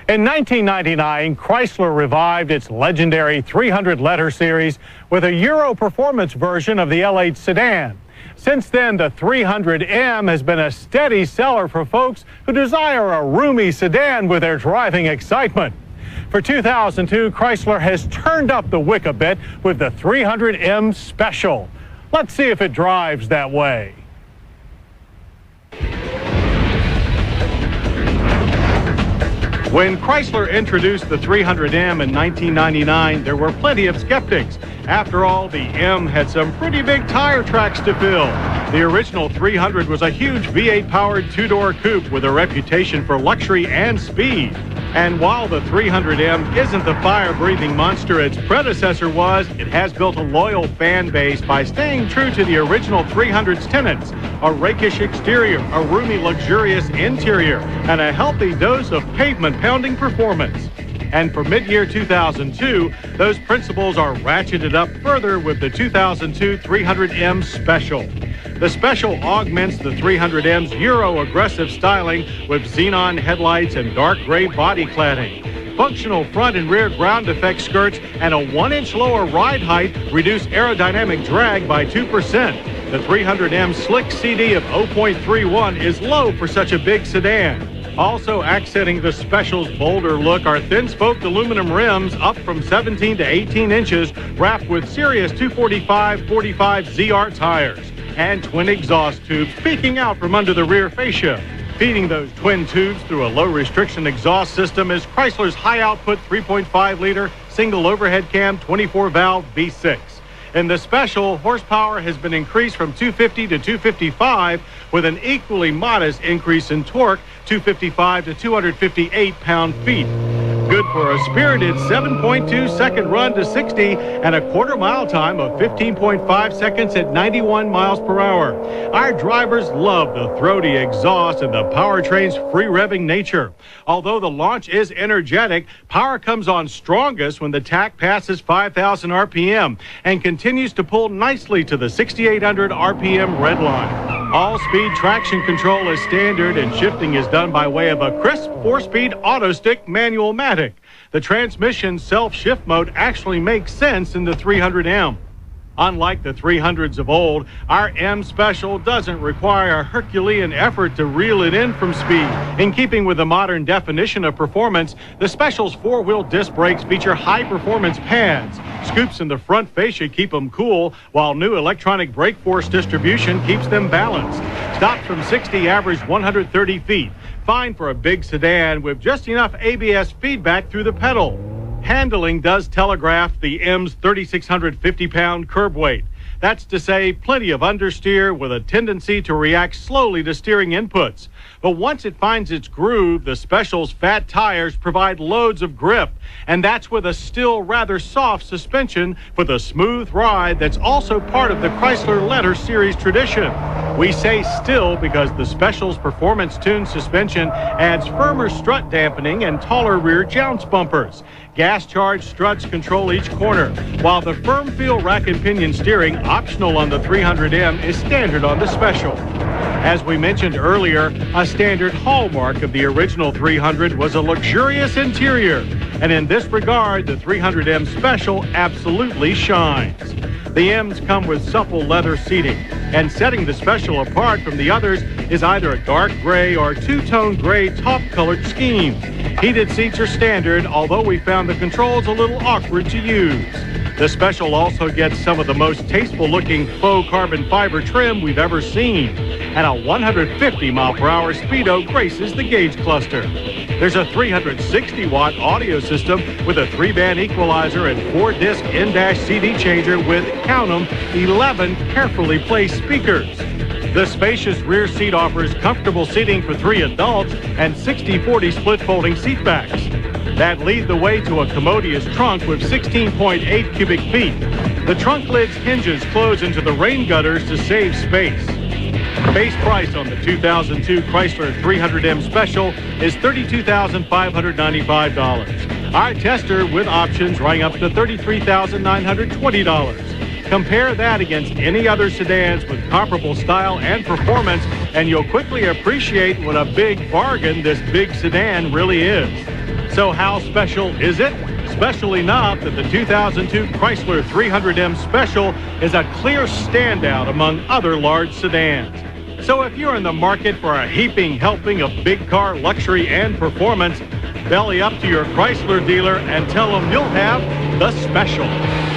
In 1999, Chrysler revived its legendary 300-letter series with a Euro performance version of the L8 sedan. Since then, the 300M has been a steady seller for folks who desire a roomy sedan with their driving excitement. For 2002, Chrysler has turned up the wick a bit with the 300M Special. Let's see if it drives that way. When Chrysler introduced the 300M in 1999, there were plenty of skeptics. After all, the M had some pretty big tire tracks to fill. The original 300 was a huge V8-powered two-door coupe with a reputation for luxury and speed. And while the 300M isn't the fire-breathing monster its predecessor was, it has built a loyal fan base by staying true to the original 300's tenets: a rakish exterior, a roomy, luxurious interior, and a healthy dose of pavement-pounding performance. And for mid-year 2002, those principles are ratcheted up further with the 2002 300M Special. The Special augments the 300M's Euro aggressive styling with xenon headlights and dark gray body cladding. Functional front and rear ground effect skirts and a 1-inch lower ride height reduce aerodynamic drag by 2%. The 300M slick CD of 0.31 is low for such a big sedan. Also accenting the Special's bolder look are thin-spoked aluminum rims up from 17 to 18 inches, wrapped with Sirius 245/45 ZR tires, and twin exhaust tubes peeking out from under the rear fascia. Feeding those twin tubes through a low-restriction exhaust system is Chrysler's high-output 3.5-liter single overhead cam 24-valve V6. In the Special, horsepower has been increased from 250 to 255 with an equally modest increase in torque, 255 to 258 pound-feet. Good for a spirited 7.2-second run to 60 and a quarter-mile time of 15.5 seconds at 91 miles per hour. Our drivers love the throaty exhaust and the powertrain's free-revving nature. Although the launch is energetic, power comes on strongest when the tach passes 5,000 RPM and continues to pull nicely to the 6,800 RPM red line. All-speed traction control is standard, and shifting is done by way of a crisp 4-speed auto-stick manual matic. The transmission self-shift mode actually makes sense in the 300M. Unlike the 300s of old, our M Special doesn't require a Herculean effort to reel it in from speed. In keeping with the modern definition of performance, the Special's 4-wheel disc brakes feature high-performance pads. Scoops in the front fascia keep them cool, while new electronic brake force distribution keeps them balanced. Stopped from 60, average 130 feet. Fine for a big sedan with just enough ABS feedback through the pedal. Handling does telegraph the M's 3,650-pound curb weight. That's to say, plenty of understeer with a tendency to react slowly to steering inputs. But once it finds its groove, the Special's fat tires provide loads of grip, and that's with a still rather soft suspension for the smooth ride that's also part of the Chrysler Letter Series tradition. We say still because the Special's performance-tuned suspension adds firmer strut dampening and taller rear jounce bumpers. Gas-charged struts control each corner, while the firm feel rack and pinion steering, optional on the 300M, is standard on the Special. As we mentioned earlier, a standard hallmark of the original 300 was a luxurious interior, and in this regard, the 300M Special absolutely shines. The M's come with supple leather seating, and setting the Special apart from the others is either a dark gray or two-tone gray top-colored scheme. Heated seats are standard, although we found the controls a little awkward to use. The Special also gets some of the most tasteful-looking faux carbon fiber trim we've ever seen, and a 150-mile-per-hour speedo graces the gauge cluster. There's a 360-watt audio system with a 3-band equalizer and 4-disc in-dash CD changer with, count 'em, 11 carefully placed speakers. The spacious rear seat offers comfortable seating for 3 adults and 60/40 split-folding seat backs that lead the way to a commodious trunk with 16.8 cubic feet. The trunk lid's hinges close into the rain gutters to save space. Base price on the 2002 Chrysler 300M Special is $32,595. Our tester with options running up to $33,920. Compare that against any other sedans with comparable style and performance, and you'll quickly appreciate what a big bargain this big sedan really is. So how special is it? Special enough that the 2002 Chrysler 300M Special is a clear standout among other large sedans. So if you're in the market for a heaping helping of big car luxury and performance, belly up to your Chrysler dealer and tell them you'll have the Special.